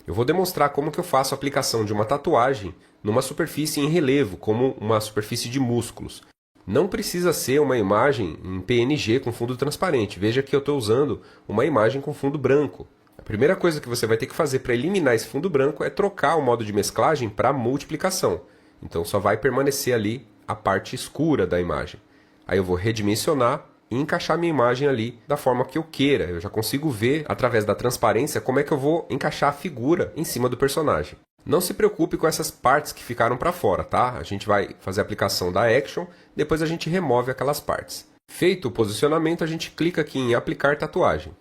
Eu vou demonstrar como que eu faço a aplicação de uma tatuagem numa superfície em relevo, como uma superfície de músculos. Não precisa ser uma imagem em PNG com fundo transparente. Veja que eu estou usando uma imagem com fundo branco. A primeira coisa que você vai ter que fazer para eliminar esse fundo branco é trocar o modo de mesclagem para multiplicação. Então só vai permanecer ali a parte escura da imagem. Aí eu vou redimensionar e encaixar minha imagem ali da forma que eu queira. Eu já consigo ver, através da transparência, como é que eu vou encaixar a figura em cima do personagem. Não se preocupe com essas partes que ficaram para fora, tá? A gente vai fazer a aplicação da Action, depois a gente remove aquelas partes. Feito o posicionamento, a gente clica aqui em Aplicar Tatuagem.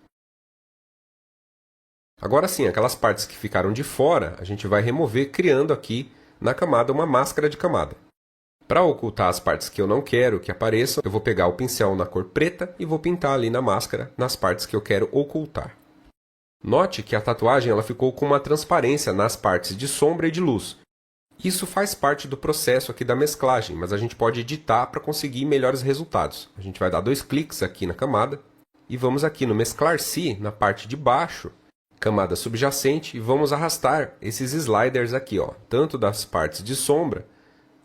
Agora sim, aquelas partes que ficaram de fora, a gente vai remover criando aqui na camada uma máscara de camada. Para ocultar as partes que eu não quero que apareçam, eu vou pegar o pincel na cor preta e vou pintar ali na máscara nas partes que eu quero ocultar. Note que a tatuagem ela ficou com uma transparência nas partes de sombra e de luz. Isso faz parte do processo aqui da mesclagem, mas a gente pode editar para conseguir melhores resultados. A gente vai dar 2 cliques aqui na camada e vamos aqui no Mesclar-se, na parte de baixo, camada subjacente, e vamos arrastar esses sliders aqui, ó, tanto das partes de sombra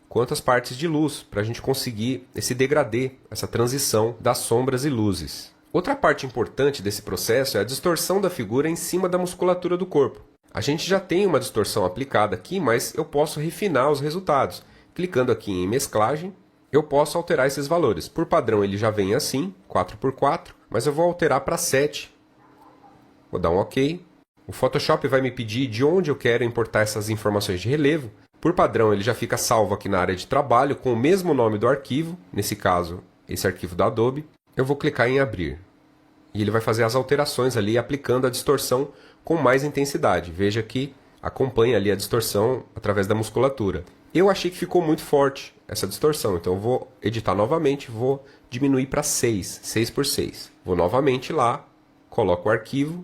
quanto as partes de luz, para a gente conseguir esse degradê, essa transição das sombras e luzes. Outra parte importante desse processo é a distorção da figura em cima da musculatura do corpo. A gente já tem uma distorção aplicada aqui, mas eu posso refinar os resultados. Clicando aqui em mesclagem, eu posso alterar esses valores. Por padrão ele já vem assim, 4x4, mas eu vou alterar para 7. Vou dar um OK. O Photoshop vai me pedir de onde eu quero importar essas informações de relevo. Por padrão ele já fica salvo aqui na área de trabalho com o mesmo nome do arquivo, nesse caso, esse arquivo da Adobe. Eu vou clicar em abrir. E ele vai fazer as alterações ali, aplicando a distorção com mais intensidade. Veja que acompanha ali a distorção através da musculatura. Eu achei que ficou muito forte essa distorção, então eu vou editar novamente, vou diminuir para 6, 6x6. Vou novamente lá, coloco o arquivo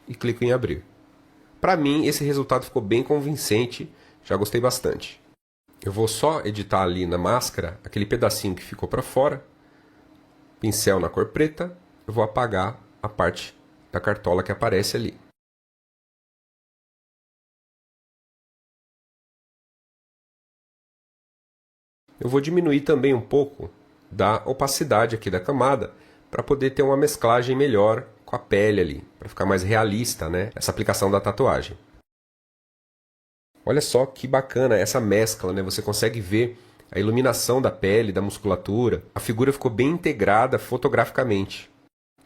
e clico em abrir. Para mim, esse resultado ficou bem convincente, já gostei bastante. Eu vou só editar ali na máscara, aquele pedacinho que ficou para fora. Pincel na cor preta, eu vou apagar a parte da cartola que aparece ali. Eu vou diminuir também um pouco da opacidade aqui da camada, para poder ter uma mesclagem melhor com a pele ali, para ficar mais realista, né, essa aplicação da tatuagem. Olha só que bacana essa mescla, né? Você consegue ver a iluminação da pele, da musculatura. A figura ficou bem integrada fotograficamente.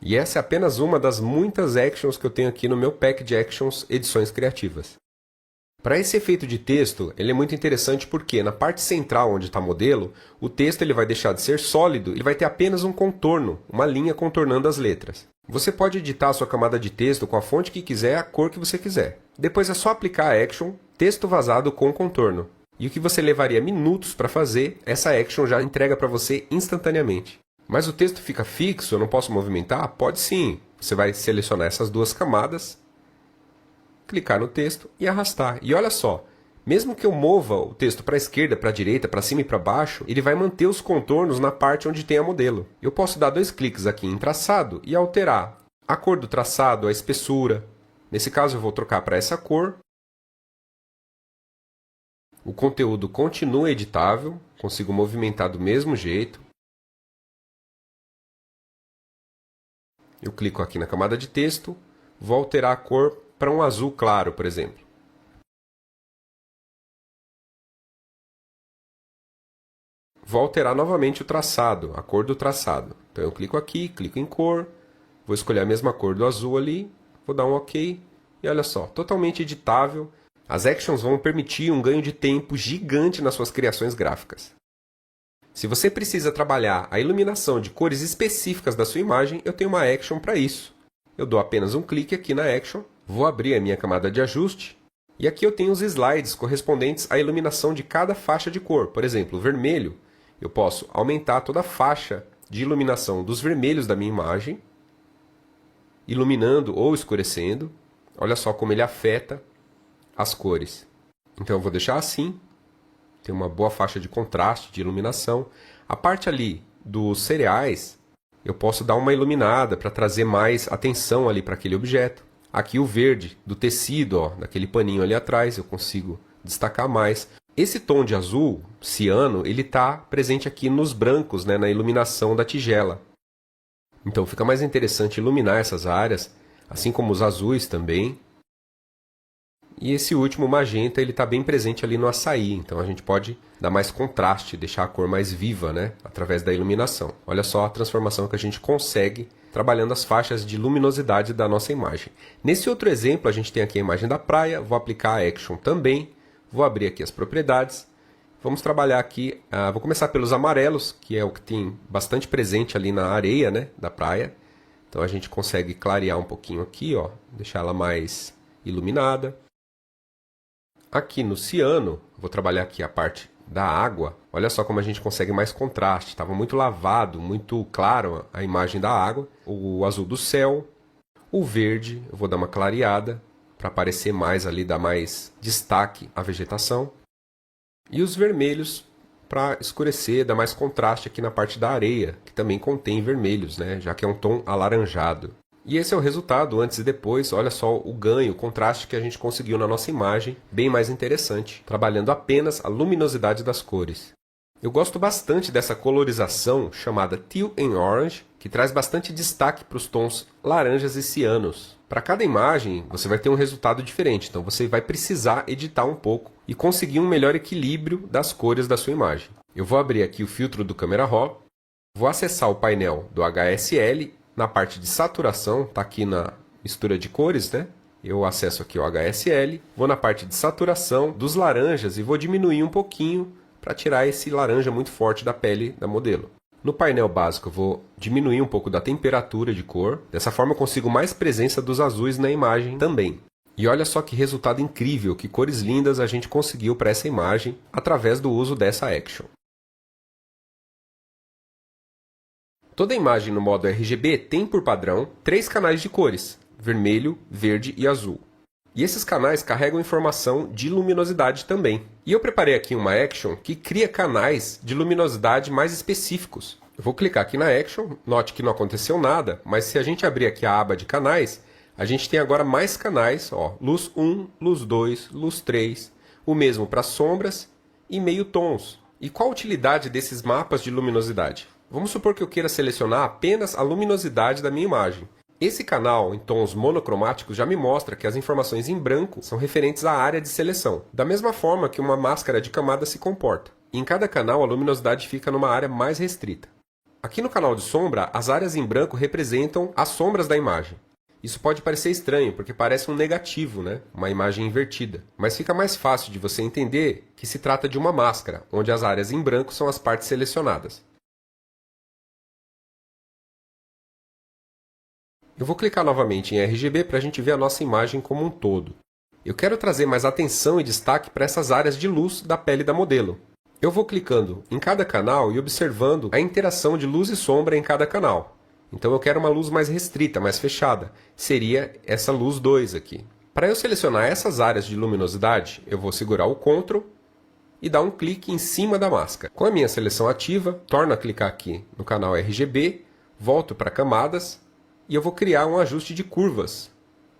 E essa é apenas uma das muitas actions que eu tenho aqui no meu pack de actions Edições Criativas. Para esse efeito de texto, ele é muito interessante porque na parte central onde está o modelo, o texto ele vai deixar de ser sólido e vai ter apenas um contorno, uma linha contornando as letras. Você pode editar a sua camada de texto com a fonte que quiser, a cor que você quiser. Depois é só aplicar a action Texto Vazado com Contorno. E o que você levaria minutos para fazer, essa action já entrega para você instantaneamente. Mas o texto fica fixo, eu não posso movimentar? Pode sim. Você vai selecionar essas 2 camadas, clicar no texto e arrastar. E olha só, mesmo que eu mova o texto para a esquerda, para a direita, para cima e para baixo, ele vai manter os contornos na parte onde tem a modelo. Eu posso dar 2 cliques aqui em traçado e alterar a cor do traçado, a espessura. Nesse caso eu vou trocar para essa cor. O conteúdo continua editável, consigo movimentar do mesmo jeito. Eu clico aqui na camada de texto, vou alterar a cor para um azul claro, por exemplo. Vou alterar novamente o traçado, a cor do traçado. Então eu clico aqui, clico em cor, vou escolher a mesma cor do azul ali, vou dar um OK, e olha só, totalmente editável. As actions vão permitir um ganho de tempo gigante nas suas criações gráficas. Se você precisa trabalhar a iluminação de cores específicas da sua imagem, eu tenho uma action para isso. Eu dou apenas um clique aqui na action, vou abrir a minha camada de ajuste, e aqui eu tenho os slides correspondentes à iluminação de cada faixa de cor. Por exemplo, o vermelho, eu posso aumentar toda a faixa de iluminação dos vermelhos da minha imagem, iluminando ou escurecendo. Olha só como ele afeta as cores. Então eu vou deixar assim, tem uma boa faixa de contraste, de iluminação. A parte ali dos cereais, eu posso dar uma iluminada para trazer mais atenção ali para aquele objeto. Aqui o verde do tecido, ó, daquele paninho ali atrás, eu consigo destacar mais. Esse tom de azul, ciano, ele está presente aqui nos brancos, né, na iluminação da tigela. Então fica mais interessante iluminar essas áreas, assim como os azuis também. E esse último magenta, ele está bem presente ali no açaí, então a gente pode dar mais contraste, deixar a cor mais viva, né, através da iluminação. Olha só a transformação que a gente consegue trabalhando as faixas de luminosidade da nossa imagem. Nesse outro exemplo, a gente tem aqui a imagem da praia, vou aplicar a Action também, vou abrir aqui as propriedades, vamos trabalhar aqui, vou começar pelos amarelos, que é o que tem bastante presente ali na areia, né, da praia. Então a gente consegue clarear um pouquinho aqui, ó, deixar ela mais iluminada. Aqui no ciano, vou trabalhar aqui a parte da água. Olha só como a gente consegue mais contraste. Estava muito lavado, muito claro a imagem da água. O azul do céu. O verde, eu vou dar uma clareada para aparecer mais ali, dar mais destaque à vegetação. E os vermelhos para escurecer, dar mais contraste aqui na parte da areia, que também contém vermelhos, né? Já que é um tom alaranjado. E esse é o resultado antes e depois. Olha só o ganho, o contraste que a gente conseguiu na nossa imagem, bem mais interessante, trabalhando apenas a luminosidade das cores. Eu gosto bastante dessa colorização chamada Teal and Orange, que traz bastante destaque para os tons laranjas e cianos. Para cada imagem, você vai ter um resultado diferente, então você vai precisar editar um pouco e conseguir um melhor equilíbrio das cores da sua imagem. Eu vou abrir aqui o filtro do Camera Raw, vou acessar o painel do HSL. Na parte de saturação, está aqui na mistura de cores, né? Eu acesso aqui o HSL, vou na parte de saturação dos laranjas e vou diminuir um pouquinho para tirar esse laranja muito forte da pele da modelo. No painel básico, eu vou diminuir um pouco da temperatura de cor. Dessa forma, eu consigo mais presença dos azuis na imagem também. E olha só que resultado incrível, que cores lindas a gente conseguiu para essa imagem através do uso dessa Action. Toda imagem no modo RGB tem por padrão 3 canais de cores, vermelho, verde e azul. E esses canais carregam informação de luminosidade também. E eu preparei aqui uma Action que cria canais de luminosidade mais específicos. Eu vou clicar aqui na Action, note que não aconteceu nada, mas se a gente abrir aqui a aba de canais, a gente tem agora mais canais, ó, luz 1, luz 2, luz 3, o mesmo para sombras e meio tons. E qual a utilidade desses mapas de luminosidade? Vamos supor que eu queira selecionar apenas a luminosidade da minha imagem. Esse canal em tons monocromáticos já me mostra que as informações em branco são referentes à área de seleção, da mesma forma que uma máscara de camada se comporta. E em cada canal a luminosidade fica numa área mais restrita. Aqui no canal de sombra, as áreas em branco representam as sombras da imagem. Isso pode parecer estranho, porque parece um negativo, né? Uma imagem invertida. Mas fica mais fácil de você entender que se trata de uma máscara, onde as áreas em branco são as partes selecionadas. Eu vou clicar novamente em RGB para a gente ver a nossa imagem como um todo. Eu quero trazer mais atenção e destaque para essas áreas de luz da pele da modelo. Eu vou clicando em cada canal e observando a interação de luz e sombra em cada canal. Então eu quero uma luz mais restrita, mais fechada. Seria essa luz 2 aqui. Para eu selecionar essas áreas de luminosidade, eu vou segurar o Ctrl e dar um clique em cima da máscara. Com a minha seleção ativa, torno a clicar aqui no canal RGB, volto para camadas, e eu vou criar um ajuste de curvas,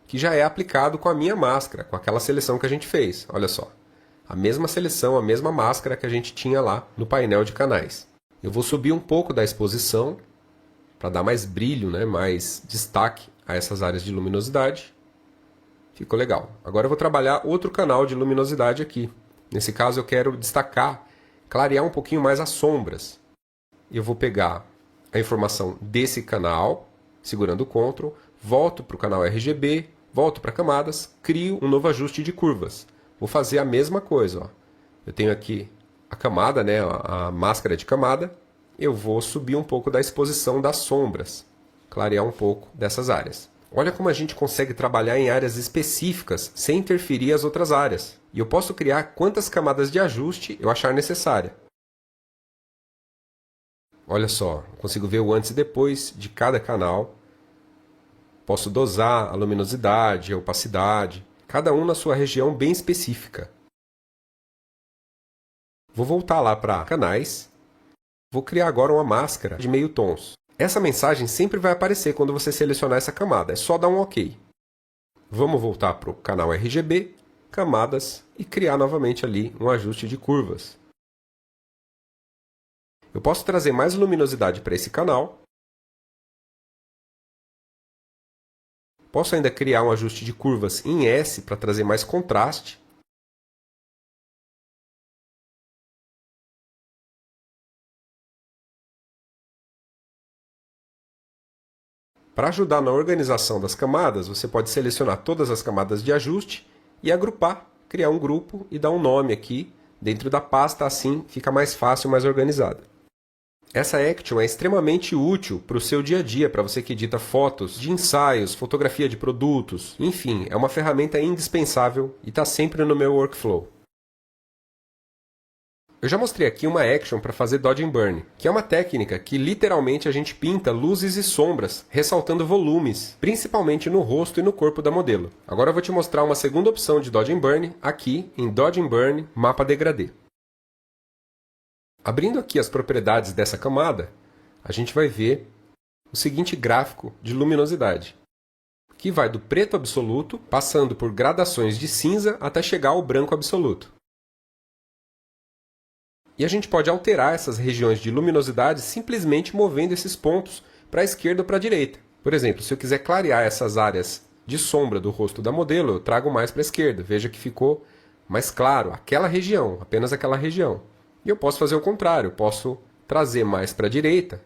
que já é aplicado com a minha máscara, com aquela seleção que a gente fez. Olha só, a mesma seleção, a mesma máscara que a gente tinha lá no painel de canais. Eu vou subir um pouco da exposição, para dar mais brilho, né, mais destaque a essas áreas de luminosidade. Ficou legal. Agora eu vou trabalhar outro canal de luminosidade aqui. Nesse caso eu quero destacar, clarear um pouquinho mais as sombras. Eu vou pegar a informação desse canal, segurando o Ctrl, volto para o canal RGB, volto para camadas, crio um novo ajuste de curvas. Vou fazer a mesma coisa. Ó. Eu tenho aqui a camada, né, a máscara de camada. Eu vou subir um pouco da exposição das sombras, clarear um pouco dessas áreas. Olha como a gente consegue trabalhar em áreas específicas sem interferir as outras áreas. E eu posso criar quantas camadas de ajuste eu achar necessária. Olha só, eu consigo ver o antes e depois de cada canal. Posso dosar a luminosidade, a opacidade, cada um na sua região bem específica. Vou voltar lá para canais. Vou criar agora uma máscara de meio tons. Essa mensagem sempre vai aparecer quando você selecionar essa camada, é só dar um OK. Vamos voltar para o canal RGB, camadas e criar novamente ali um ajuste de curvas. Eu posso trazer mais luminosidade para esse canal. Posso ainda criar um ajuste de curvas em S para trazer mais contraste. Para ajudar na organização das camadas, você pode selecionar todas as camadas de ajuste e agrupar, criar um grupo e dar um nome aqui dentro da pasta, assim fica mais fácil, mais organizado. Essa Action é extremamente útil para o seu dia a dia, para você que edita fotos de ensaios, fotografia de produtos, enfim, é uma ferramenta indispensável e está sempre no meu workflow. Eu já mostrei aqui uma Action para fazer Dodge and Burn, que é uma técnica que literalmente a gente pinta luzes e sombras, ressaltando volumes, principalmente no rosto e no corpo da modelo. Agora eu vou te mostrar uma segunda opção de Dodge and Burn aqui em Dodge and Burn Mapa Degradê. Abrindo aqui as propriedades dessa camada, a gente vai ver o seguinte gráfico de luminosidade, que vai do preto absoluto, passando por gradações de cinza até chegar ao branco absoluto. E a gente pode alterar essas regiões de luminosidade simplesmente movendo esses pontos para a esquerda ou para a direita. Por exemplo, se eu quiser clarear essas áreas de sombra do rosto da modelo, eu trago mais para a esquerda. Veja que ficou mais claro aquela região, apenas aquela região. E eu posso fazer o contrário, eu posso trazer mais para a direita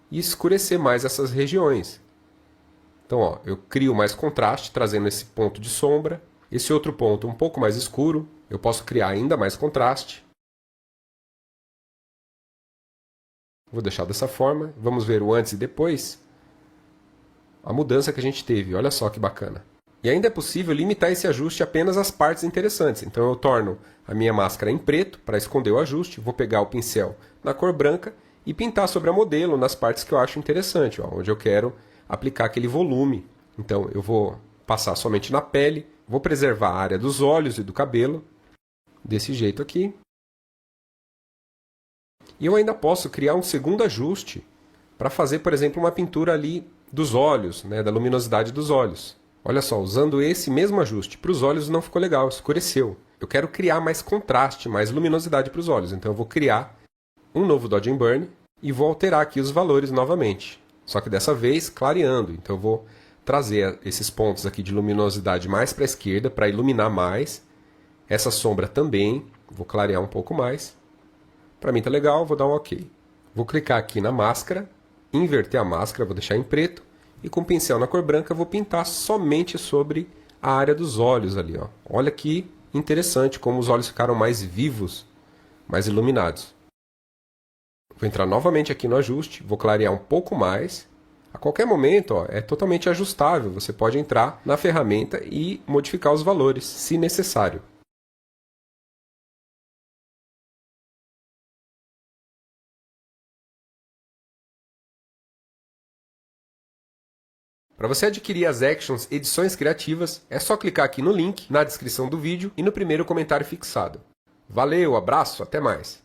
e escurecer mais essas regiões. Então, ó, eu crio mais contraste, trazendo esse ponto de sombra. Esse outro ponto um pouco mais escuro, eu posso criar ainda mais contraste. Vou deixar dessa forma. Vamos ver o antes e depois. A mudança que a gente teve. Olha só que bacana. E ainda é possível limitar esse ajuste apenas às partes interessantes. Então eu torno a minha máscara em preto para esconder o ajuste. Vou pegar o pincel na cor branca e pintar sobre a modelo nas partes que eu acho interessante, ó, onde eu quero aplicar aquele volume. Então eu vou passar somente na pele. Vou preservar a área dos olhos e do cabelo. Desse jeito aqui. E eu ainda posso criar um segundo ajuste para fazer, por exemplo, uma pintura ali dos olhos, né, da luminosidade dos olhos. Olha só, usando esse mesmo ajuste para os olhos não ficou legal, escureceu. Eu quero criar mais contraste, mais luminosidade para os olhos. Então eu vou criar um novo Dodge and Burn e vou alterar aqui os valores novamente. Só que dessa vez clareando. Então eu vou trazer esses pontos aqui de luminosidade mais para a esquerda para iluminar mais. Essa sombra também, vou clarear um pouco mais. Para mim tá legal, vou dar um OK. Vou clicar aqui na máscara, inverter a máscara, vou deixar em preto, e com o pincel na cor branca vou pintar somente sobre a área dos olhos ali, ó. Olha que interessante como os olhos ficaram mais vivos, mais iluminados. Vou entrar novamente aqui no ajuste, vou clarear um pouco mais. A qualquer momento, ó, é totalmente ajustável, você pode entrar na ferramenta e modificar os valores, se necessário. Para você adquirir as Actions Edições Criativas, é só clicar aqui no link, na descrição do vídeo e no primeiro comentário fixado. Valeu, abraço, até mais!